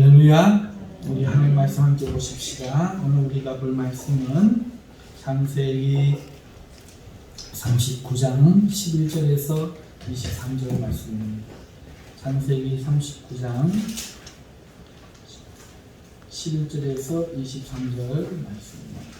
할렐루야. 우리 하나님 말씀 함께 보십시다. 오늘 우리가 볼 말씀은 창세기 39장 11절에서 23절 말씀입니다. 창세기 39장 11절에서 23절 말씀입니다.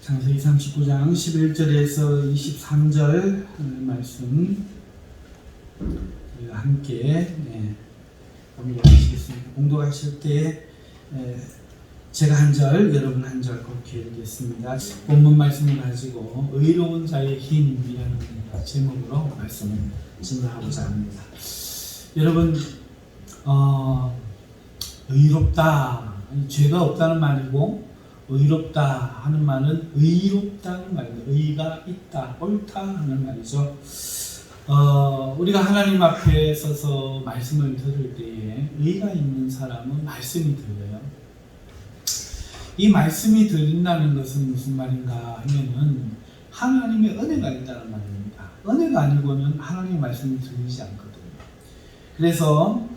창세기 39장 11절에서 23절 말씀 우리가 함께 공독하시겠습니다. 공독하실 때 제가 한 절, 여러분 한 절 그렇게 읽겠습니다. 본문 말씀을 가지고 의로운 자의 힘이라는 제목으로 말씀을 증거하고자 합니다. 여러분 의롭다, 죄가 없다는 말이고 의롭다 하는 말은 의롭다는 말입니다. 의가 있다, 옳다 하는 말이죠. 우리가 하나님 앞에 서서 말씀을 들을 때에 의가 있는 사람은 말씀이 들려요. 이 말씀이 들린다는 것은 무슨 말인가 하면은 하나님의 은혜가 있다는 말입니다. 은혜가 아니고는 하나님의 말씀이 들리지 않거든요. 그래서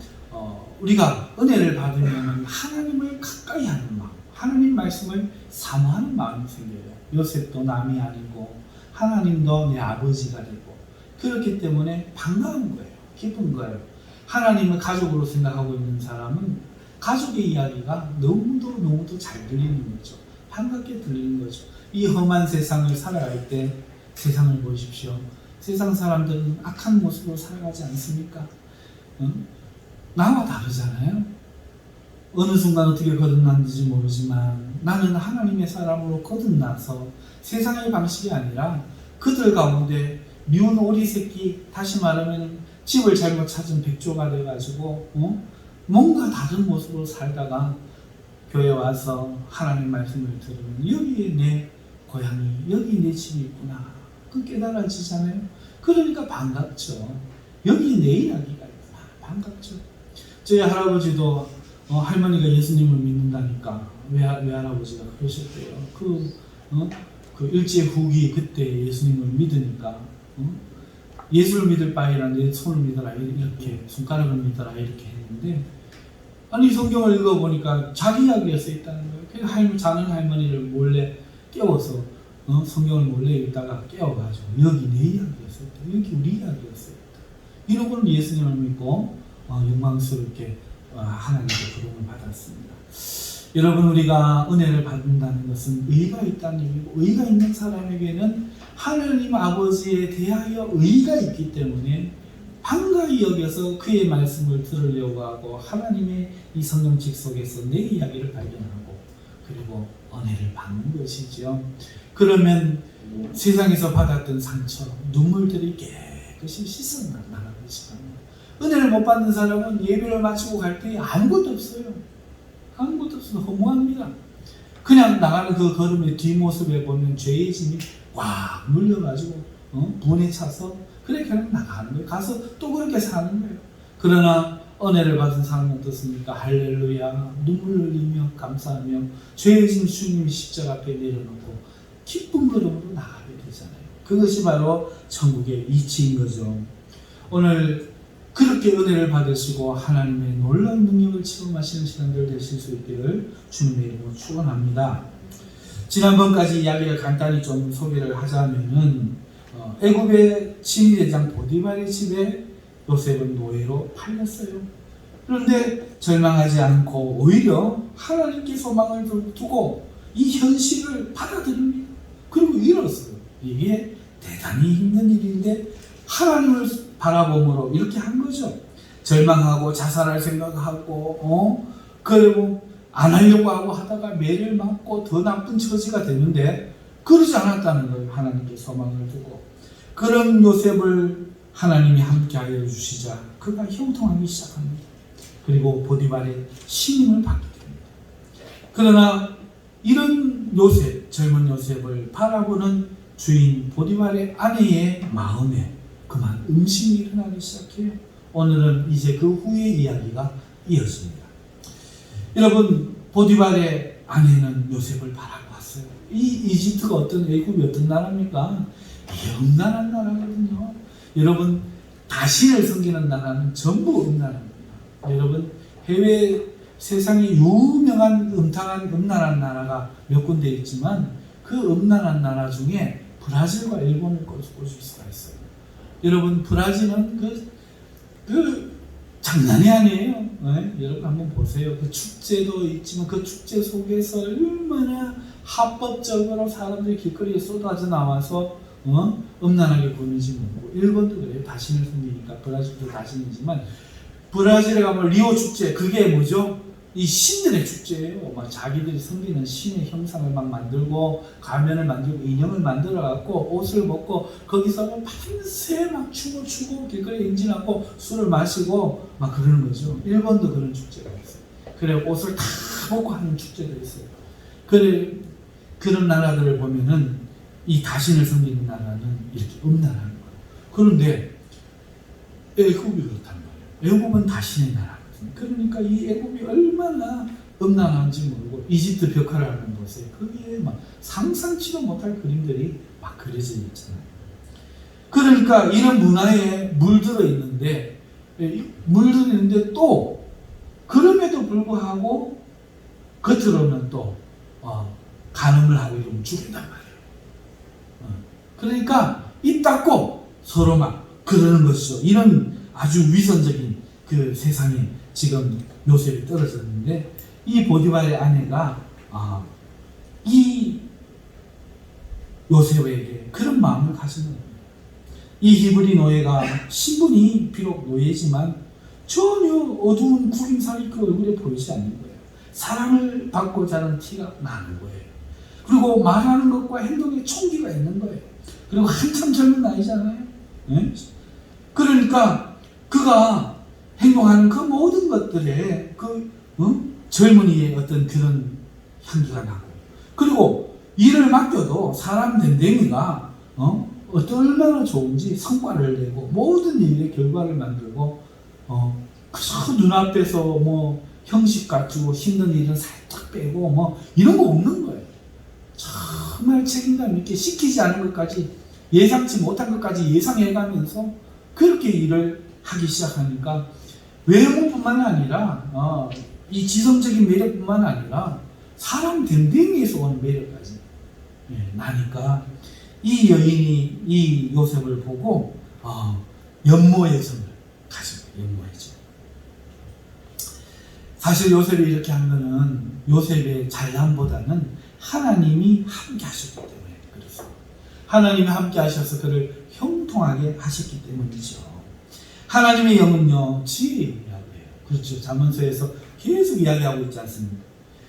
우리가 은혜를 받으면 하나님을 가까이 하는 마음, 하나님 말씀을 사모하는 마음이 생겨요. 요셉도 남이 아니고 하나님도 내 아버지가 되고 그렇기 때문에 반가운 거예요. 기쁜 거예요. 하나님을 가족으로 생각하고 있는 사람은 가족의 이야기가 너무도 잘 들리는 거죠. 반갑게 들리는 거죠. 이 험한 세상을 살아갈 때 세상을 보십시오. 세상 사람들은 악한 모습으로 살아가지 않습니까? 나와 다르잖아요. 어느 순간 어떻게 거듭났는지 모르지만 나는 하나님의 사람으로 거듭나서 세상의 방식이 아니라 그들 가운데 미운 오리 새끼, 다시 말하면 집을 잘못 찾은 백조가 돼가지고 뭔가 다른 모습으로 살다가 교회 와서 하나님 말씀을 들으면 여기에 내 고향이, 여기 내 집이 있구나, 그 깨달아지잖아요. 그러니까 반갑죠. 여기 내 이야기가 있구나, 반갑죠. 저희 할아버지도 할머니가 예수님을 믿는다니까 외할아버지가 그러셨대요. 그 일제 후기 그때 예수님을 믿으니까 예수를 믿을 바에라 내 손을 믿어라, 이렇게 손가락을 믿어라 이렇게 했는데, 아니 성경을 읽어보니까 자기 이야기가 써있다는 거예요. 그래서 자는 할머니를 몰래 깨워서 성경을 몰래 읽다가 깨워가지고 여기 내 이야기가 써있다, 여기 우리 이야기가 써있다. 이러고는 예수님을 믿고 영광스럽게 하나님께 부름을 받았습니다. 여러분, 우리가 은혜를 받는다는 것은 의가 있다는 얘기고, 의가 있는 사람에게는 하나님 아버지에 대하여 의가 있기 때문에 반가이 여겨서 그의 말씀을 들으려고 하고 하나님의 이 성경책 속에서 내 이야기를 발견하고 그리고 은혜를 받는 것이죠. 그러면 세상에서 받았던 상처, 눈물들이 깨끗이 씻어나가겠지만, 은혜를 못 받는 사람은 예배를 마치고 갈 때 아무것도 없어요. 아무것도 없어요. 허무합니다. 그냥 나가는 그 걸음의 뒷모습에 보면 죄의 짐이 꽉 물려가지고 분에 차서 그렇게 그냥 나가는 거예요. 가서 또 그렇게 사는 거예요. 그러나 은혜를 받은 사람은 어떻습니까? 할렐루야, 눈물 흘리며 감사하며 죄의 짐 주님이 십자가 앞에 내려놓고 기쁜 걸음으로 나가게 되잖아요. 그것이 바로 천국의 이치인 거죠. 오늘 그렇게 은혜를 받으시고 하나님의 놀라운 능력을 체험하시는 시간들 되실 수 있기를 주님의 이름으로 축원합니다. 지난번까지 이야기를 간단히 좀 소개를 하자면은 애굽의 지휘대장 보디발의 집에 요셉은 노예로 팔렸어요. 그런데 절망하지 않고 오히려 하나님께 소망을 두고 이 현실을 받아들입니다. 그리고 이뤘어요. 이게 대단히 힘든 일인데 하나님을 바라봄으로 이렇게 한 거죠. 절망하고 자살할 생각하고 그리고 안 하려고 하고 하다가 매를 맞고 더 나쁜 처지가 되는데 그러지 않았다는 거예요. 하나님께 소망을 두고. 그런 요셉을 하나님이 함께하여 주시자 그가 형통하기 시작합니다. 그리고 보디발의 신임을 받게 됩니다. 그러나 이런 요셉, 젊은 요셉을 바라보는 주인 보디발의 아내의 마음에 그만 음식이 일어나기 시작해요. 오늘은 이제 그 후의 이야기가 이어집니다. 여러분, 보디발의 아내는 요셉을 바라보았어요. 이 이집트가 애굽이 어떤 나라입니까? 엄난한 나라거든요. 여러분, 다신을 섬기는 나라는 전부 음란합니다. 여러분, 해외 세상에 유명한 음란한 나라가 몇 군데 있지만 그 음란한 나라 중에 브라질과 일본을 꼽을 수가 있어요. 여러분, 브라질은 그 장난이 아니에요. 네? 여러분 한번 보세요. 그 축제도 있지만 그 축제 속에서 얼마나 합법적으로 사람들이 길거리에 쏟아져 나와서 음란하게 구는지 모르고, 일본도 그래요. 다신을 섬기니까. 브라질도 다신이지만 브라질에 가면 리오 축제, 그게 뭐죠? 이 신들의 축제예요. 막 자기들이 섬기는 신의 형상을 막 만들고 가면을 만들고 인형을 만들어 갖고 옷을 벗고 거기서 밤새 막 춤을 추고 길거리에 인진하고 술을 마시고 막 그러는 거죠. 일본도 그런 축제가 있어요. 그래 옷을 다 벗고 하는 축제도 있어요. 그래 그런 나라들을 보면은 이 다신을 섬기는 나라는 이렇게 음란한 거예요. 그런데 애굽이 그렇단 말이에요. 애굽은 다신의 나라. 그러니까 이 애굽이 얼마나 음란한지 모르고 이집트 벽화를 한번 보세요. 거기에 막 상상치도 못할 그림들이 막 그려져 있잖아요. 그러니까 이런 문화에 물들어 있는데 또 그럼에도 불구하고 겉으로는 또 간음을 하고 이러면 죽인단 말이에요. 그러니까 입 닫고 서로 막 그러는 것이죠. 이런 아주 위선적인 그 세상에 지금 요셉이 떨어졌는데 이 보디발의 아내가 이 요셉에게 그런 마음을 가지는 겁니다. 이 히브리 노예가 신분이 비록 노예지만 전혀 어두운 구김살이 그 얼굴에 보이지 않는 거예요. 사랑을 받고자 하는 티가 나는 거예요. 그리고 말하는 것과 행동에 총기가 있는 거예요. 그리고 한참 젊은 나이잖아요. 네? 그러니까 그가 행동하는 그 모든 것들에 젊은이의 어떤 그런 향기가 나고, 그리고 일을 맡겨도 사람 됨됨이가 얼마나 좋은지 성과를 내고 모든 일의 결과를 만들고 그저 눈앞에서 뭐 형식 갖추고 힘든 일은 살짝 빼고 뭐 이런 거 없는 거예요. 정말 책임감 있게 시키지 않은 것까지 예상치 못한 것까지 예상해가면서 그렇게 일을 하기 시작하니까 외모뿐만 아니라 이 지성적인 매력뿐만 아니라 사람 됨됨이에서 오는 매력까지 나니까 이 여인이 이 요셉을 보고 연모의 정을 가진 거예요. 연모의 정. 사실 요셉이 이렇게 한 거는 요셉의 잘남보다는 하나님이 함께 하셨기 때문에 그렇습니다. 하나님이 함께 하셔서 그를 형통하게 하셨기 때문이죠. 하나님의 영은요, 지혜의 이야기예요. 그렇죠. 잠언서에서 계속 이야기하고 있지 않습니까?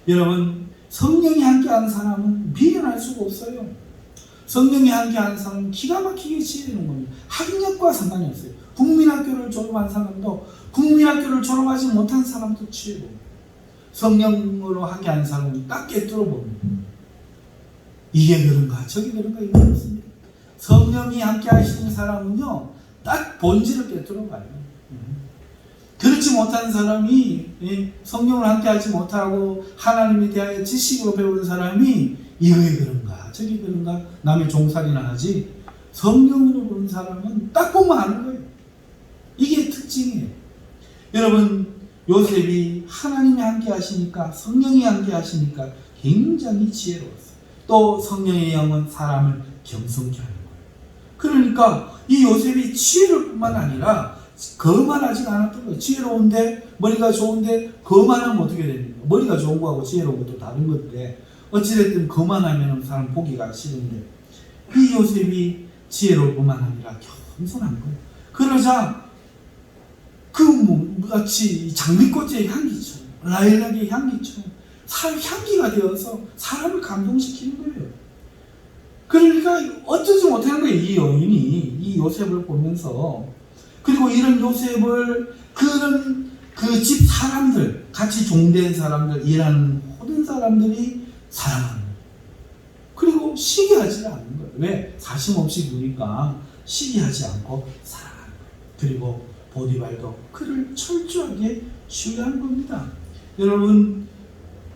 여러분, 성령이 함께하는 사람은 미련할 수가 없어요. 성령이 함께하는 사람은 기가 막히게 지혜로운 겁니다. 학력과 상관이 없어요. 국민학교를 졸업한 사람도 국민학교를 졸업하지 못한 사람도 지혜로워요. 성령으로 함께하는 사람은 딱 깨뚫어 봅니다. 이게 그런가 저게 그런가 이거 없습니다. 성령이 함께 하시는 사람은요 딱 본질을 깨뚫어 봐요. 그렇지 못한 사람이 성령을 함께 하지 못하고 하나님에 대하여 지식으로 배우는 사람이 이게 그런가 저게 그런가 남의 종살이나 하지, 성령으로 보는 사람은 딱 보면 아는 거예요. 이게 특징이에요. 여러분, 요셉이 하나님이 함께 하시니까, 성령이 함께 하시니까 굉장히 지혜로웠어요. 또 성령의 영은 사람을 겸손케 하는 거예요. 그러니까 이 요셉이 지혜로울 뿐만 아니라 거만하지가 않았던 거예요. 지혜로운데 머리가 좋은데 거만하면 어떻게 됩니까? 머리가 좋은 거하고 지혜로운 것도 다른 건데 어찌됐든 거만하면 사람 보기가 싫은데 이 요셉이 지혜로울 뿐만 아니라 겸손한 거예요. 그러자 그 마치 장미꽃의 향기처럼 라일락의 향기처럼 향기가 되어서 사람을 감동시키는 거예요. 그러니까 어쩌지 못하는 거예요. 이 여인이 이 요셉을 보면서. 그리고 이런 요셉을 그런 그 집 사람들, 같이 종된 사람들, 일하는 모든 사람들이 사랑하는 거예요. 그리고 시기하지 않는 거예요. 왜? 사심없이 보니까 시기하지 않고 사랑하는 거예요. 그리고 보디발도 그를 철저하게 신뢰한 겁니다. 여러분,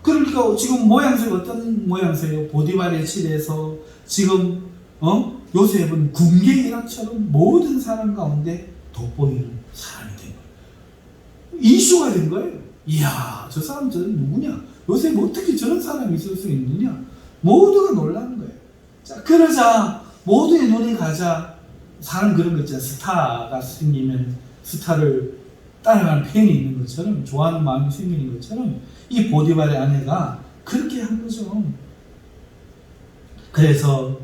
그러니까 지금 모양새가 어떤 모양새예요? 보디발의 집에서 지금 요셉은 군계 일학처럼 모든 사람 가운데 돋보이는 사람이 된 거예요. 이슈가 된 거예요. 이야, 저 사람 저는 누구냐? 요셉 어떻게 저런 사람이 있을 수 있느냐? 모두가 놀라는 거예요. 자, 그러자 모두의 눈이 가자 사람 그런 거 있잖아요. 스타가 생기면 스타를 따라가는 팬이 있는 것처럼, 좋아하는 마음이 생기는 것처럼 이 보디발의 아내가 그렇게 한 거죠. 그래서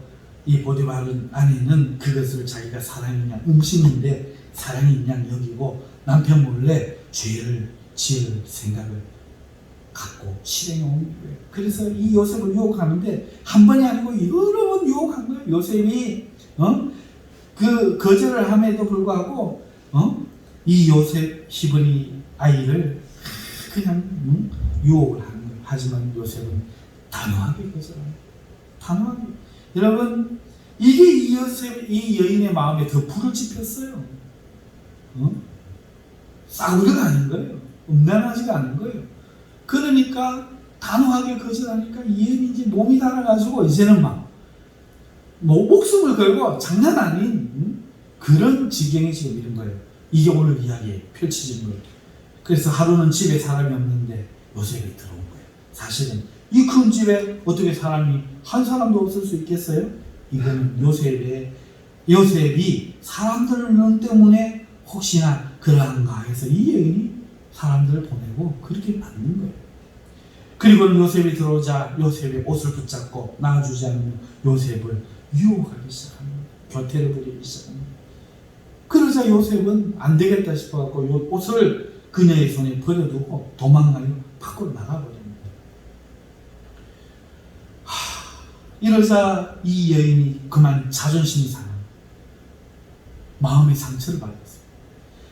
이 보디발 아내는 그것을 자기가 사랑인 양, 음식인데 사랑인 양 여기고 남편 몰래 죄를 지을 생각을 갖고 실행해 온 거예요. 그래서 이 요셉을 유혹하는데 한 번이 아니고 여러 번 유혹한 거예요. 요셉이 그 거절을 함에도 불구하고 이 요셉 히브리 아이를 그냥 유혹을 하는 거예요. 하지만 요셉은 단호하게 거절합니다. 단호하게. 여러분, 이게 이 여인의 마음에 더 불을 지폈어요. 싸구려가 아닌 거예요. 음란하지가 않은 거예요. 그러니까 단호하게 거절하니까 이 여인이 이제 몸이 달아가지고 이제는 막 목숨을 걸고 장난 아닌 그런 지경에 지금 이른 거예요. 이게 오늘 이야기에 펼쳐진 거예요. 그래서 하루는 집에 사람이 없는데 요셉이 들어온 거예요. 사실은 이 큰 집에 어떻게 사람이 한 사람도 없을 수 있겠어요? 이거는 요셉이 사람들 눈 때문에 혹시나 그러한가 해서 이 여인이 사람들을 보내고 그렇게 만든 거예요. 그리고는 요셉이 들어오자 요셉의 옷을 붙잡고 나와주지 않으면 요셉을 유혹하기 시작합니다. 교태를 부리기 시작합니다. 그러자 요셉은 안 되겠다 싶어갖고 옷을 그녀의 손에 버려두고 도망가려 밖으로 나가버립니다. 이러자 이 여인이 그만 자존심이 상한 마음의 상처를 받았어요.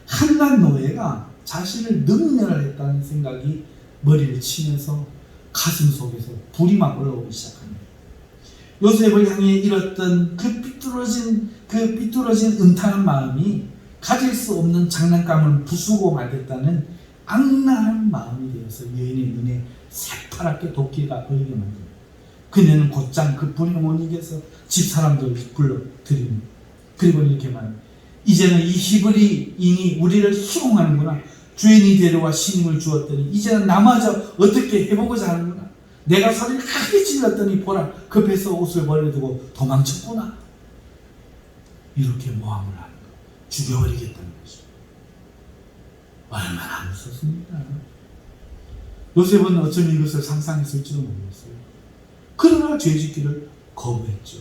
한낱 노예가 자신을 능멸했다는 생각이 머리를 치면서 가슴 속에서 불이 막 올라오기 시작합니다. 요셉을 향해 잃었던 그 삐뚤어진 음탕한 마음이 가질 수 없는 장난감을 부수고 말겠다는 악랄한 마음이 되어서 여인의 눈에 새파랗게 도끼가 보이게 만듭니다. 그녀는 곧장 그 불에 못 이겨서 집사람들을 불러들입니다. 그리고 이렇게 말합니다. 이제는 이 히브리인이 우리를 희롱하는구나. 주인이 데려와 신임을 주었더니 이제는 나마저 어떻게 해보고자 하는구나. 내가 소리를 크게 질렀더니 보라, 급해서 옷을 버려두고 도망쳤구나. 이렇게 모함을 하는 거, 죽여버리겠다는 거죠. 얼마나 무섭습니까? 요셉은 어쩜 이것을 상상했을지도 모르겠어요. 그러나 죄짓기를 거부했죠.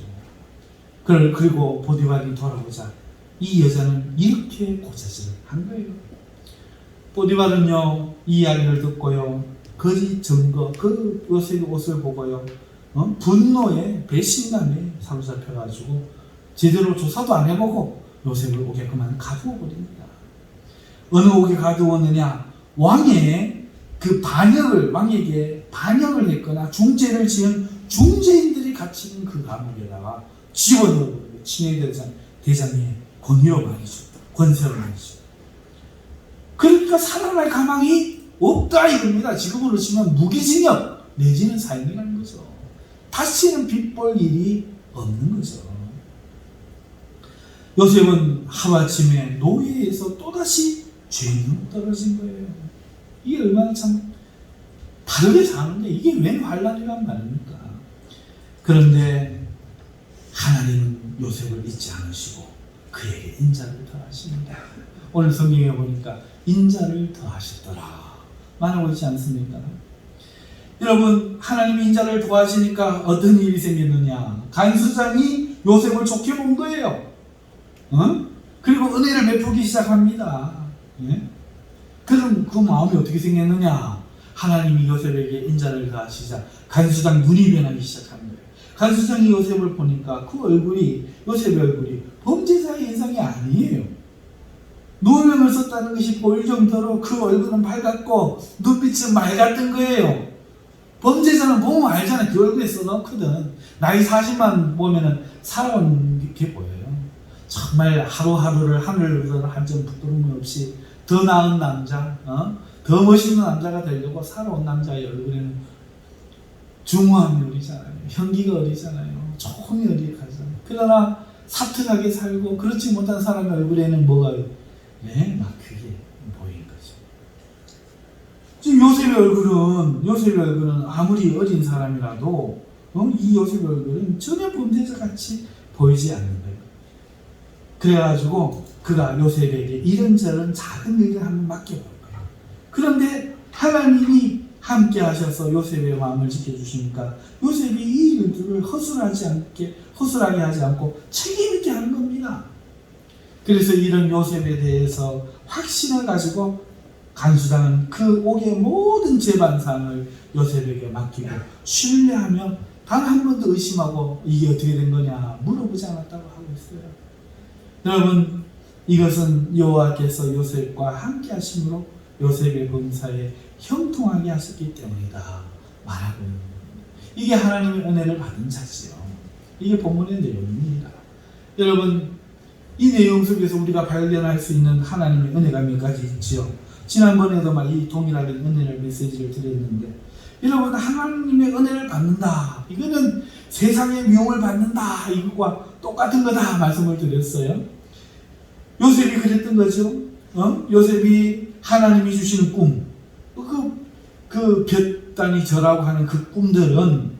그리고 보디발이 돌아오자 이 여자는 이렇게 고자질을 한 거예요. 보디발은요, 이 이야기를 듣고요, 거짓 증거, 그 요셉의 옷을 보고요, 분노에 배신감에 사로잡혀가지고 제대로 조사도 안 해보고 요셉을 옥에 그만 가두어 버립니다. 어느 옥에 가두었느냐? 왕의 그 왕에게 반역을 했거나 중죄를 지은 중죄인들이 갇히는 그 감옥에다가 집어넣어버리고 친위 대장의 권위로 말이죠. 권세로 말이죠. 그러니까 살아날 가망이 없다 이겁니다. 지금으로 치면 무기징역 내지는 사형이라는 거죠. 다시는 빚볼 일이 없는 거죠. 요셉은 하루아침에 노예에서 또다시 죄인으로 떨어진 거예요. 이게 얼마나 참 다르게 사는데 이게 웬 환란이란 말입니까? 그런데 하나님은 요셉을 잊지 않으시고 그에게 인자를 더하십니다. 오늘 성경에 보니까 인자를 더하셨더라 말하고 있지 않습니까? 여러분, 하나님이 인자를 더하시니까 어떤 일이 생겼느냐? 간수장이 요셉을 좋게 본 거예요. 그리고 은혜를 베푸기 시작합니다. 예? 그럼 그 마음이 어떻게 생겼느냐? 하나님이 요셉에게 인자를 더하시자 간수장 눈이 변하기 시작한 거예요. 간수장이 요셉을 보니까 요셉의 얼굴이 범죄자의 인상이 아니에요. 누명을 썼다는 것이 보일 정도로 그 얼굴은 밝았고 눈빛은 맑았던 거예요. 범죄자는 보면 알잖아요. 그 얼굴에 써놓거든. 나이 40만 보면은 살아온 게 보여요. 정말 하루하루를 하늘보다 한 점 부끄러움 없이 더 나은 남자, 더 멋있는 남자가 되려고 살아온 남자의 얼굴에는 중후함이 어리잖아요. 현기가 어리잖아요. 조금이 어리하잖아요. 그러나 사특하게 살고 그렇지 못한 사람의 얼굴에는 뭐가 막 그게 보이는 거죠. 지금 요셉의 얼굴은 아무리 어린 사람이라도 이 요셉의 얼굴은 전혀 범죄자 같이 보이지 않는 거예요. 그래가지고 그가 요셉에게 이런저런 작은 일을 한번 맡겨볼 거예요. 그런데 하나님이 함께 하셔서 요셉의 마음을 지켜주시니까 요셉이 이 일들을 허술하게 하지 않고 책임있게 하는 겁니다. 그래서 이런 요셉에 대해서 확신을 가지고 간수장은 그 옥의 모든 재반상을 요셉에게 맡기고 신뢰하며 단 한 번도 의심하고 이게 어떻게 된 거냐 물어보지 않았다고 하고 있어요. 여러분, 이것은 여호와께서 요셉과 함께 하심으로 요셉의 범사에 형통하게 하셨기 때문이다 말하고 있는 겁니다. 이게 하나님의 은혜를 받은 자지요. 이게 본문의 내용입니다. 여러분, 이 내용 속에서 우리가 발견할 수 있는 하나님의 은혜가 몇 가지 있지요. 지난번에도 이 동일하게 은혜를 메시지를 드렸는데, 여러분, 하나님의 은혜를 받는다, 이거는 세상의 미움을 받는다, 이것과 똑같은 거다 말씀을 드렸어요. 요셉이 그랬던 거죠. 요셉이 하나님이 주시는 꿈, 그 볕단이 절하고 하는 그 꿈들은,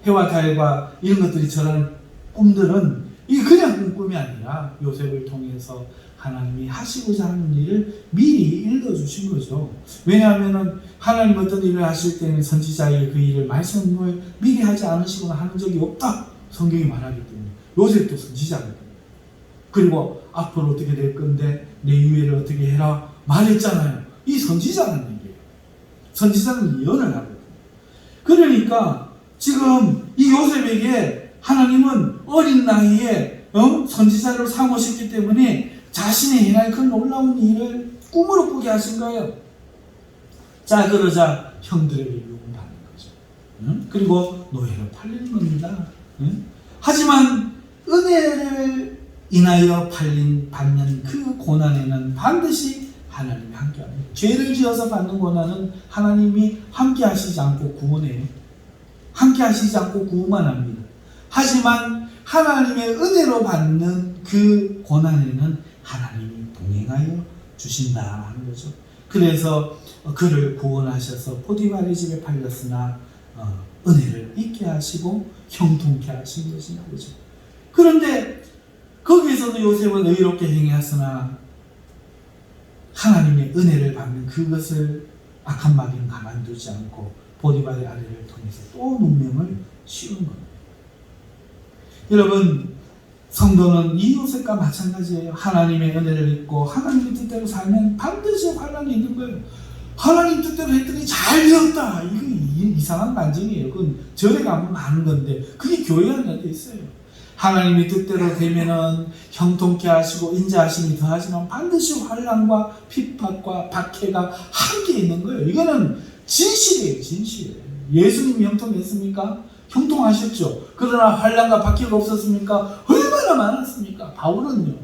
해와 달과 이런 것들이 절하는 꿈들은 이게 그냥 꿈이 아니라 요셉을 통해서 하나님이 하시고자 하는 일을 미리 읽어주신 거죠. 왜냐하면 하나님 어떤 일을 하실 때는 선지자에게 그 일을 말씀을 미리 하지 않으시거나 하는 적이 없다, 성경이 말하기 때문에. 요셉도 선지자거든요. 그리고 앞으로 어떻게 될 건데 내 유해를 어떻게 해라 말했잖아요. 이 선지자는 얘기예요. 선지자는 예언을 하거든요. 그러니까 지금 이 요셉에게 하나님은 어린 나이에 선지자로 삼으셨기 때문에 자신이 행할 그 놀라운 일을 꿈으로 꾸게 하신 거예요. 자, 그러자 형들에게 유혹받는 거죠. 그리고 노예로 팔리는 겁니다. 하지만 은혜를 인하여 받는 그 고난에는 반드시 하나님이 함께합니다. 죄를 지어서 받는 고난은 하나님이 함께 하시지 않고 구원해요. 함께 하시지 않고 구원만 합니다. 하지만 하나님의 은혜로 받는 그 고난에는 하나님이 동행하여 주신다 하는 거죠. 그래서 그를 구원하셔서 포디발의 집에 팔렸으나 은혜를 잊게 하시고 형통케 하신 것인 거죠. 그런데 거기에서도 요셉은 의롭게 행하였으나 하나님의 은혜를 받는 그것을 악한 마귀는 가만두지 않고 포디발의 아내를 통해서 또 문명을 씌운 겁니다. 여러분, 성도는 이 요셉과 마찬가지예요. 하나님의 은혜를 잊고 하나님의 뜻대로 살면 반드시 환난이 있는 거예요. 하나님 뜻대로 했더니 잘 되었다, 이거 이상한 반증이에요. 그건 절에 가면 하는 건데 그게 교회 안에 있어요. 하나님의 뜻대로 되면은 형통케 하시고 인자하심이 더하지만 반드시 환난과 핍박과 박해가 함께 있는 거예요. 이거는 진실이에요. 진실이에요. 예수님이 형통했습니까? 형통하셨죠. 그러나 환난과 박해가 없었습니까? 얼마나 많았습니까? 바울은요.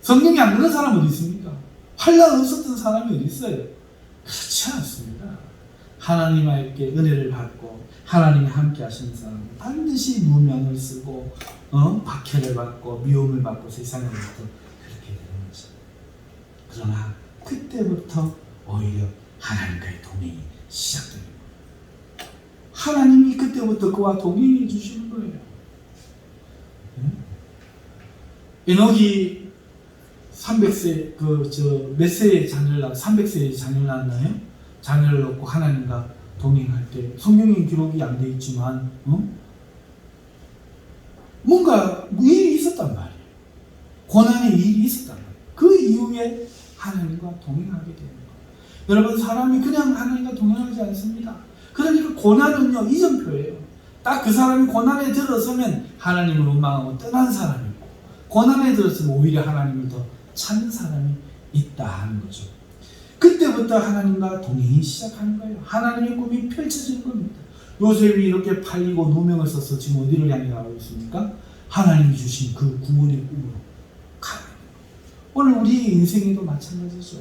성경에 안 그런 사람 어디 있습니까? 환난 없었던 사람이 어디 있어요? 그렇지 않습니다. 하나님께 은혜를 받고 하나님이 함께 하시는 사람은 반드시 누명을 쓰고 박해를 받고 미움을 받고 세상에부터 그렇게 되는 거죠. 그러나 그때부터 오히려 하나님과의 동행이 시작됩니다. 하나님이 그때부터 그와 동행해 주시는 거예요. 에녹이 300세 몇 세에 자녀를 낳았나요? 300세에 자녀를 낳았나요? 자녀를 낳고 하나님과 동행할 때 성경에 기록이 안 돼 있지만 뭔가 일이 있었단 말이에요. 고난의 일이 있었단 말이에요. 그 이후에 하나님과 동행하게 되는 거예요. 여러분, 사람이 그냥 하나님과 동행하지 않습니다. 그러니까 고난은요, 이정표예요. 딱 그 사람이 고난에 들어서면 하나님을 원망하고 떠난 사람이 있고, 고난에 들어서면 오히려 하나님을 더 찾는 사람이 있다 하는 거죠. 그때부터 하나님과 동행이 시작하는 거예요. 하나님의 꿈이 펼쳐지는 겁니다. 요셉이 이렇게 팔리고 누명을 써서 지금 어디를 향해 가고 있습니까? 하나님이 주신 그 구원의 꿈으로 가고 있는 거예요. 오늘 우리의 인생에도 마찬가지죠.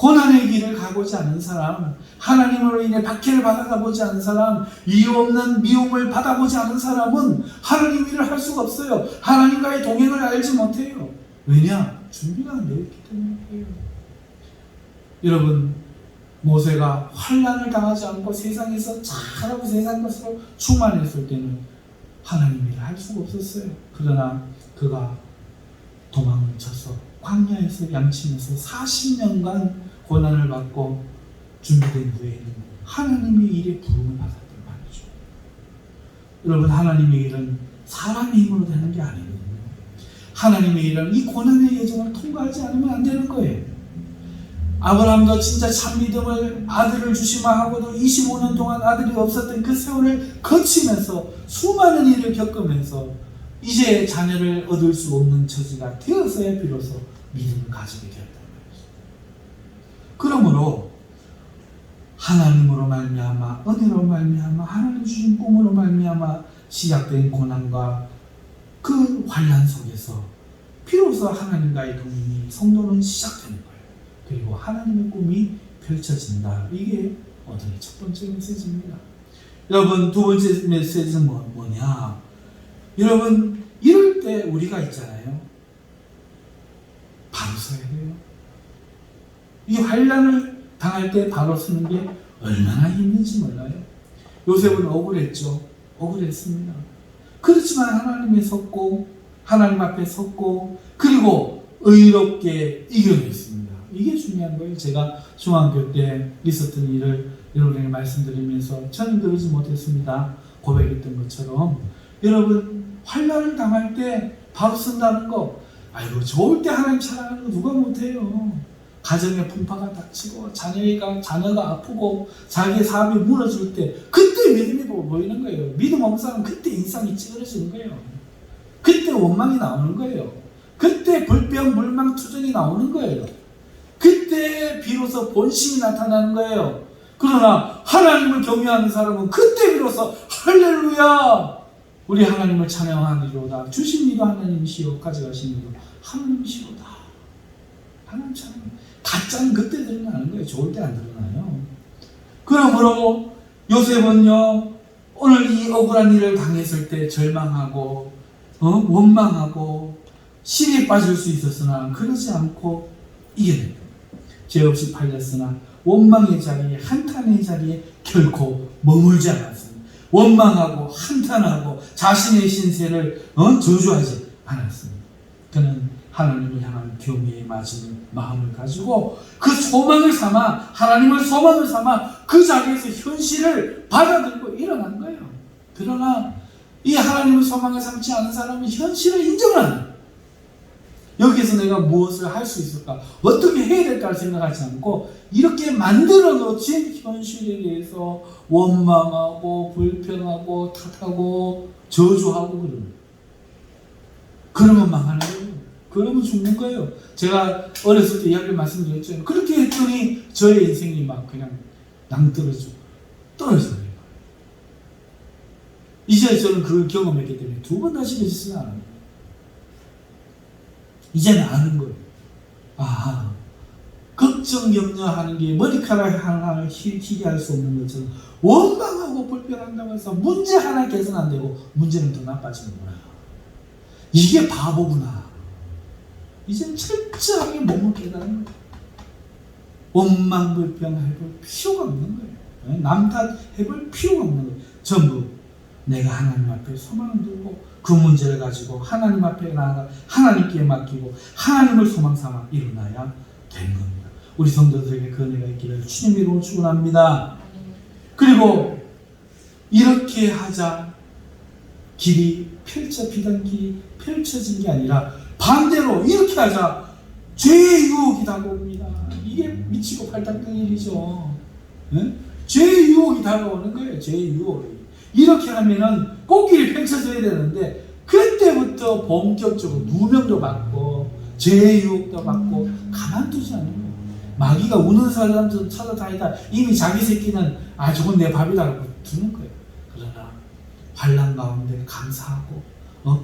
고난의 길을 가보지 않은 사람, 하나님으로 인해 박해를 받아보지 않은 사람, 이유 없는 미움을 받아보지 않은 사람은 하나님 일을 할 수가 없어요. 하나님과의 동행을 알지 못해요. 왜냐? 준비가 안 되어 있기 때문이에요. 여러분, 모세가 환난을 당하지 않고 세상에서 잘하고 세상 것으로 충만했을 때는 하나님 일을 할 수가 없었어요. 그러나 그가 도망을 쳐서 광야에서 양치면서 40년간 고난을 받고 준비된 후에는 하나님의 일에 부름을 받았단 말이죠. 여러분, 하나님의 일은 사람의 힘으로 되는 게 아니거든요. 하나님의 일은 이 고난의 여정을 통과하지 않으면 안 되는 거예요. 아브라함도 진짜 참 믿음을 아들을 주시마 하고도 25년 동안 아들이 없었던 그 세월을 거치면서 수많은 일을 겪으면서 이제 자녀를 얻을 수 없는 처지가 되어서야 비로소 믿음을 가지게 되었단 말이죠. 그러므로 하나님으로 말미암아, 은혜로 말미암아, 하나님 주신 꿈으로 말미암아 시작된 고난과 그 환난 속에서 비로소 하나님과의 동행이 성도는 시작되는 거예요. 그리고 하나님의 꿈이 펼쳐진다. 이게 오늘의 첫 번째 메시지입니다. 여러분, 두 번째 메시지는 뭐냐? 여러분, 이럴 때 우리가 있잖아요. 바로 서야 돼요. 이 환난을 당할 때 바로 서는 게 얼마나 힘든지 몰라요. 요셉은 억울했죠. 억울했습니다. 그렇지만 하나님에 섰고, 하나님 앞에 섰고, 그리고 의롭게 이겨냈습니다. 이게 중요한 거예요. 제가 중학교 때 있었던 일을 여러분에게 말씀드리면서 저는 그러지 못했습니다. 고백했던 것처럼 여러분, 환난을 당할 때 바로 쓴다는 거, 아이고 좋을 때 하나님 찬양하는 거 누가 못해요. 가정에 풍파가 닥치고 자녀가 아프고 자기의 사업이 무너질 때 그때 믿음이 보이는 거예요. 믿음 없는 사람은 그때 인상이 찌그러지는 거예요. 그때 원망이 나오는 거예요. 그때 불평, 불망, 투정이 나오는 거예요. 그때 비로소 본심이 나타나는 거예요. 그러나 하나님을 경외하는 사람은 그때 비로소 할렐루야! 우리 하나님을 찬양하리로다. 주신 이도 하나님이시오, 가져가신 이도 하나님이시로다. 하나님 찬양. 가짜는 그때 드러나는 거예요. 좋을 때 안 드러나요. 그러므로 요셉은요, 오늘 이 억울한 일을 당했을 때 절망하고 원망하고 실에 빠질 수 있었으나 그러지 않고 이겨냈다. 죄 없이 팔렸으나 원망의 자리에, 한탄의 자리에 결코 머물지 않았습니다. 원망하고 한탄하고 자신의 신세를 저주하지 않았습니다. 그는 하나님을 향한 경외에 맞은 마음을 가지고 그 소망을 삼아, 하나님을 소망을 삼아 그 자리에서 현실을 받아들고 일어난 거예요. 그러나 이 하나님을 소망을 삼지 않은 사람은 현실을 인정하는 거예요. 여기서 내가 무엇을 할 수 있을까? 어떻게 해야 될까 생각하지 않고 이렇게 만들어 놓친 현실에 대해서 원망하고 불평하고 탓하고 저주하고 그러는 거예요. 그러면 망하는 거예요. 그러면 죽는 거예요. 제가 어렸을 때 이야기를 말씀드렸죠. 그렇게 했더니 저의 인생이 막 그냥 낭떠러지고 떨어져요. 이제 저는 그걸 경험했기 때문에 두 번 다시 그러지는 않아요. 이제는 아는 거예요. 아, 걱정, 염려하는 게 머리카락 하나를 희게 할 수 없는 것처럼 원망하고 불평한다고 해서 문제 하나 개선 안 되고 문제는 더 나빠지는구나. 이게 바보구나. 이제는 철저하게 몸을 깨닫는 거예요. 원망, 불평 해볼 필요가 없는 거예요. 남탓 해볼 필요가 없는 거예요. 전부 내가 하나님 앞에 소망을 두고 그 문제를 가지고 하나님 앞에 나아가 하나님께 맡기고 하나님을 소망 삼아 일어나야 되는 겁니다. 우리 성도들에게 그 은혜가 있기를 주님 이름으로 축원합니다. 그리고 이렇게 하자 비단 길이 펼쳐진 게 아니라 반대로 이렇게 하자 죄의 유혹이 다가옵니다. 이게 미치고 팔딱 뜬 일이죠. 네? 죄의 유혹이 다가오는 거예요. 죄의 유혹이. 이렇게 하면은 꽃길이 펼쳐져야 되는데 그때부터 본격적으로 누명도 받고 죄의 유혹도 받고 가만두지 않는 거예요. 마귀가 우는 사람도 찾아다니다 이미 자기 새끼는 저건 내 밥이다 라고 두는 거예요. 그러나 환난 가운데 감사하고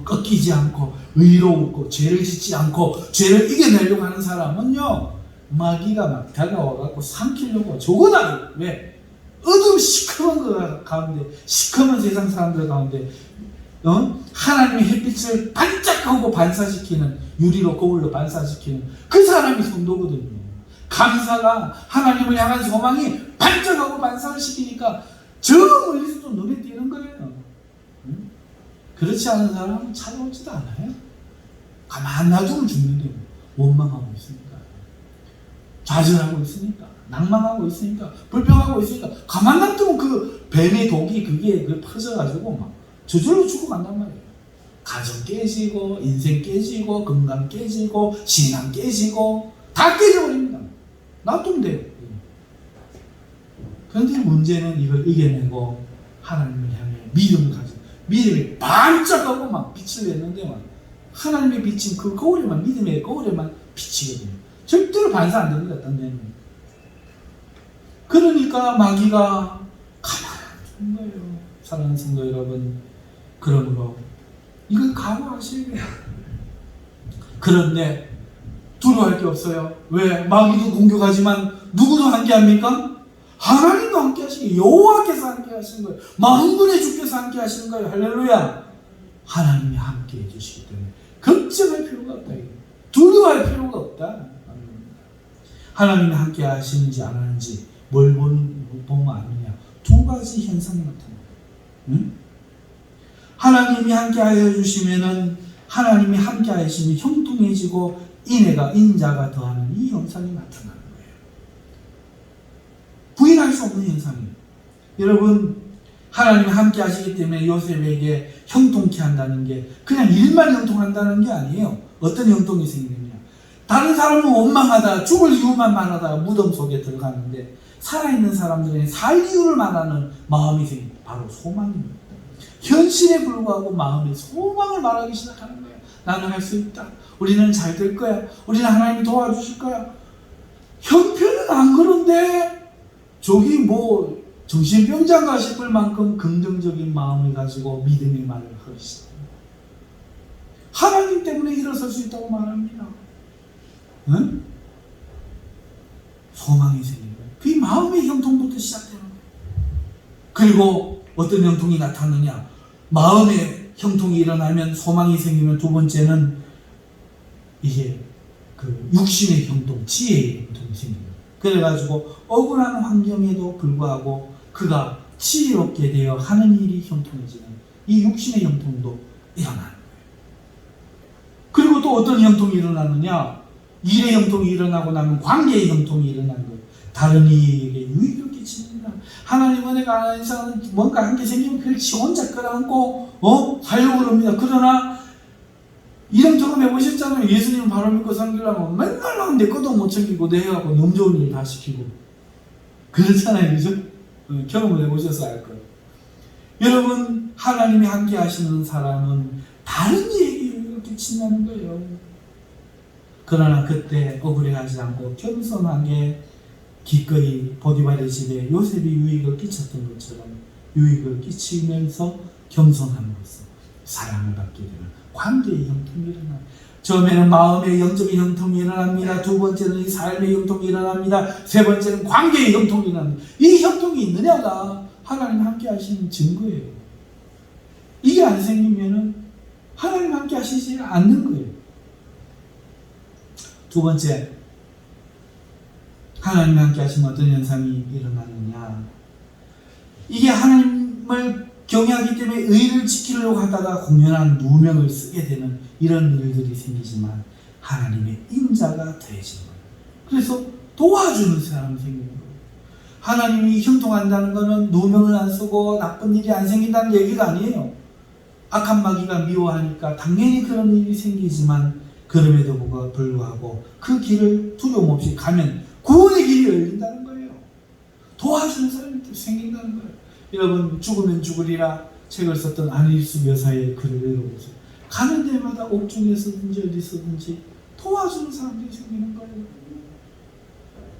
꺾이지 않고 의로우고 죄를 짓지 않고 죄를 이겨내려고 하는 사람은요, 마귀가 막 다가와갖고 삼키려고 저거다. 왜? 어두운 시커먼 거 가운데, 시커먼 세상 사람들 가운데 하나님의 햇빛을 반짝하고 반사시키는, 유리로 거울로 반사시키는 그 사람이 성도거든요. 감사가, 하나님을 향한 소망이 반짝하고 반사를 시키니까 저 멀리서도 눈에 띄는 거예요. 그렇지 않은 사람은 찾아오지도 않아요. 가만 놔두면 죽는데, 원망하고 있으니까, 좌절하고 있으니까, 낭망하고 있으니까, 불평하고 있으니까, 가만 놔두면 그 뱀의 독이 그게 퍼져가지고 막 저절로 죽어간단 말이에요. 가정 깨지고, 인생 깨지고, 건강 깨지고, 신앙 깨지고, 다 깨져버립니다. 놔두면 돼요. 그런데 문제는 이걸 이겨내고 하나님을 향해 믿음을 가지고, 믿음이 반짝하고 막 빛을 내는데 막 하나님의 빛은 그 거울에만, 믿음의 거울에만 비치거든요. 절대로 반사 안 됩니다. 딴 데는. 그러니까 마귀가 가만히 안 두는 거예요. 사랑하는 성도 여러분, 그러므로 이걸 각오하셔야 돼요. 그런데 두려워할 게 없어요. 왜? 마귀도 공격하지만 누구도 함께합니까? 하나님도 함께 하시는 거예요. 여호와께서 함께 하시는 거예요. 만군의 주께서 함께 하시는 거예요. 할렐루야. 하나님이 함께 해주시기 때문에 걱정할 필요가 없다. 두려워할 필요가 없다. 하나님이 함께 하시는지 안 하는지 뭘 보면 아느냐. 두 가지 현상이 나타납니다. 하나님이 함께 하여 주시면은, 하나님이 함께 하시면 형통해지고 인애가, 인자가 더하는 이 현상이 나타나는 거예요. 부인할 수 없는 현상이에요. 여러분, 하나님이 함께 하시기 때문에 요셉에게 형통케 한다는 게 그냥 일만 형통한다는 게 아니에요. 어떤 형통이 생기느냐. 다른 사람은 원망하다, 죽을 이유만 말하다가 무덤 속에 들어가는데, 살아있는 사람들은 살 이유를 말하는 마음이 생깁니다. 바로 소망입니다. 현실에 불구하고 마음의 소망을 말하기 시작하는 거예요. 나는 할 수 있다. 우리는 잘 될 거야. 우리는 하나님이 도와주실 거야. 형편은 안 그런데 저기 뭐 정신병자인가 싶을 만큼 긍정적인 마음을 가지고 믿음의 말을 하기 시작합니다. 하나님 때문에 일어설 수 있다고 말합니다. 응? 소망이 생긴 거예요. 그 마음의 형통부터 시작되는 거예요. 그리고 어떤 형통이 나타나느냐. 마음의 형통이 일어나면, 소망이 생기면, 두 번째는 이게 그 육신의 형통, 지혜의 형통이 생깁니다. 그래가지고 억울한 환경에도 불구하고 그가 지혜롭게 되어 하는 일이 형통해지는, 이 육신의 형통도 일어나는 거예요. 그리고 또 어떤 형통이 일어나느냐. 일의 형통이 일어나고 나면 관계의 형통이 일어나는 거예요. 다른 이에게 유익을 끼칩니다. 하나님 은혜가 하나님 사람은 뭔가 한 게 생기면 그걸 지 혼자 끌어안고 살려고 합니다. 그러나 이런저런 해보셨잖아요. 예수님은 바로 믿고 섬기려면 맨날 내 것도 못 챙기고 내하고 너무 좋은 일 다 시키고 그렇잖아요. 그죠? 경험을 해보셔서 알 거예요. 여러분, 하나님이 함께 하시는 사람은 다른 이에게 유익을 끼친다는 거예요. 그러나 그때 억울해하지 않고 겸손하게 기꺼이 보디발의 집에 요셉이 유익을 끼쳤던 것처럼 유익을 끼치면서 겸손함으로써 사랑을 받게 되는 관계의 형통이 일어나요. 처음에는 마음의 영적인 형통이 일어납니다. 두 번째는 이 삶의 형통이 일어납니다. 세 번째는 관계의 형통이 일어납니다. 이 형통이 있느냐가 하나님 함께 하시는 증거예요. 이게 안 생기면은 하나님 함께 하시지 않는 거예요. 두 번째, 하나님과 함께 하시면 어떤 현상이 일어나느냐. 이게 하나님을 경외하기 때문에 의를 지키려고 하다가 공연한 누명을 쓰게 되는 이런 일들이 생기지만 하나님의 인자가 더해지는 거예요. 그래서 도와주는 사람이 생기는 거예요. 하나님이 형통한다는 것은 누명을 안 쓰고 나쁜 일이 안 생긴다는 얘기가 아니에요. 악한 마귀가 미워하니까 당연히 그런 일이 생기지만 그럼에도 불구하고 그 길을 두려움 없이 가면 구원의 길이 열린다는 거예요. 도와주는 사람이 생긴다는 거예요. 여러분, 죽으면 죽으리라 책을 썼던 안일수 여사의 글을 읽어보세요. 가는 데마다 옥중에서든지 어디서든지 도와주는 사람들이 생기는 거예요.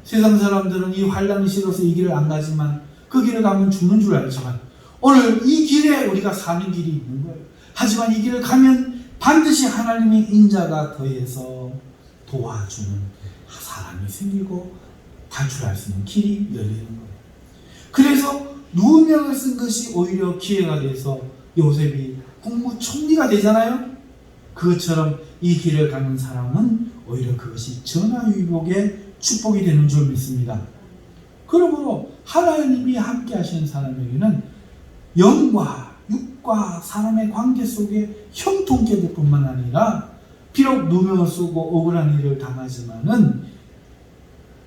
세상 사람들은 이 환란이 싫어서 이 길을 안 가지만 그 길을 가면 죽는 줄 알지만 오늘 이 길에 우리가 사는 길이 있는 거예요. 하지만 이 길을 가면 반드시 하나님의 인자가 더해서 도와주는 사람이 생기고 탈출할 수 있는 길이 열리는 거예요. 그래서 누명을 쓴 것이 오히려 기회가 돼서 요셉이 국무총리가 되잖아요. 그것처럼 이 길을 가는 사람은 오히려 그것이 전화위복의 축복이 되는 줄 믿습니다. 그러므로 하나님이 함께 하시는 사람에게는 영과 육과 사람의 관계 속에 형통케 될 뿐만 아니라 비록 누명을 쓰고 억울한 일을 당하지만은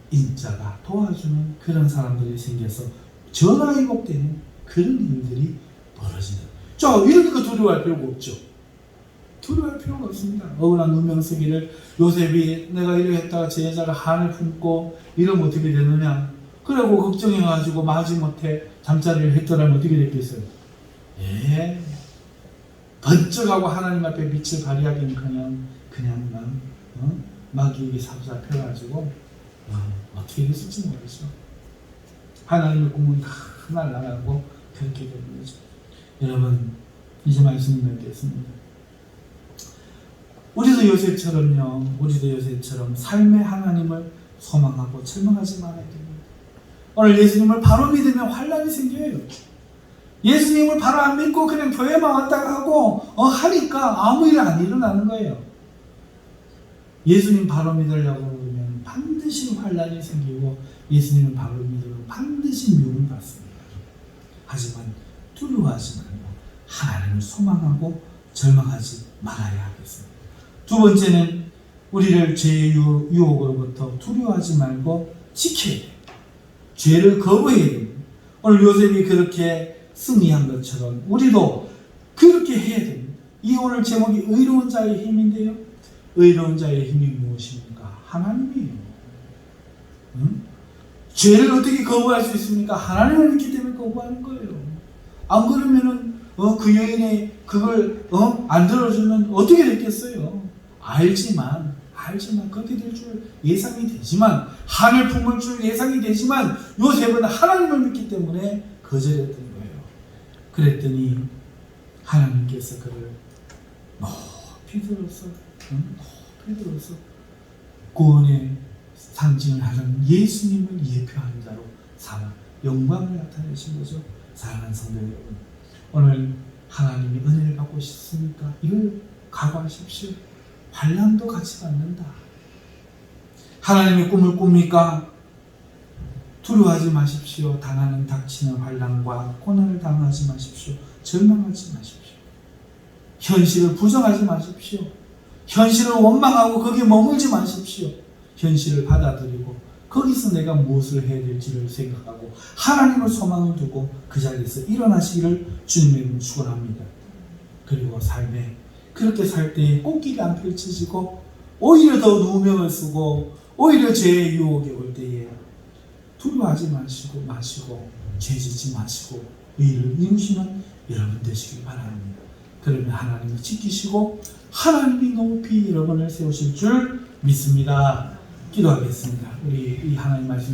인자가 도와주는 그런 사람들이 생겨서 전화위복되는 그런 일들이 벌어지는. 자, 이러니까 두려워할 필요가 없죠. 두려워할 필요가 없습니다. 억울한 누명 쓰기를 요셉이 내가 이렇게 했다가 제 여자가 한을 품고 이러면 어떻게 되느냐. 그러고 걱정해가지고 마지못해 잠자리를 했더라면 어떻게 됐겠어요? 예, 번쩍하고 하나님 앞에 빛을 발휘하기는 그냥 마귀에게 사로잡혀가지고 어떻게 됐을지 모르죠. 하나님의 꿈은 다 날아가고 그렇게 되는 거죠. 여러분, 이제 말씀을 맺겠습니다. 우리도 요셉처럼 삶의 하나님을 소망하고 절망하지 말아야 됩니다. 오늘 예수님을 바로 믿으면 환란이 생겨요. 예수님을 바로 안 믿고 그냥 교회만 왔다가 하고 하니까 아무 일 안 일어나는 거예요. 예수님 바로 믿으려고 그러면 반드시 환란이 생기고 예수님을 바로 믿으면 반드시 미움을 받습니다. 하지만 두려워하지 말고 하나님을 소망하고 절망하지 말아야 하겠습니다. 두 번째는 우리를 죄의 유혹으로부터 두려워하지 말고 지켜야 돼요. 죄를 거부해야 됩니다. 오늘 요셉이 그렇게 승리한 것처럼 우리도 그렇게 해야 됩니다. 이 오늘 제목이 의로운 자의 힘인데요. 의로운 자의 힘이 무엇입니까? 하나님이에요. 죄를 어떻게 거부할 수 있습니까? 하나님을 믿기 때문에 거부하는 거예요. 안 그러면은 그 여인이 그걸 안 들어주면 어떻게 됐겠어요? 알지만 그렇게 될 줄 예상이 되지만 한을 품을 줄 예상이 되지만 요셉은 하나님을 믿기 때문에 거절했던 거예요. 그랬더니 하나님께서 그를 높이 들어서 구원의 상징을 하는 예수님을 예표하는 자로 삼아 영광을 나타내신 거죠. 사랑하는 성도 여러분, 오늘 하나님이 은혜를 받고 싶습니까? 이걸 각오하십시오. 환난도 같이 받는다. 하나님의 꿈을 꿉니까? 두려워하지 마십시오. 당하는 닥치는 환난과 고난을 당하지 마십시오. 절망하지 마십시오. 현실을 부정하지 마십시오. 현실을 원망하고 거기에 머물지 마십시오. 현실을 받아들이고 거기서 내가 무엇을 해야 될지를 생각하고 하나님을 소망을 두고 그 자리에서 일어나시기를 주님의 이름으로 축원합니다. 그리고 삶에 그렇게 살 때에 꽃길이 안 펼쳐지고 오히려 더 누명을 쓰고 오히려 죄의 유혹이 올 때에 두려워하지 마시고 죄짓지 마시고 의를 이루시는 여러분 되시길 바랍니다. 그러면 하나님이 지키시고 하나님이 높이 여러분을 세우실 줄 믿습니다. 기도하겠습니다. 우리 이 하나님 말씀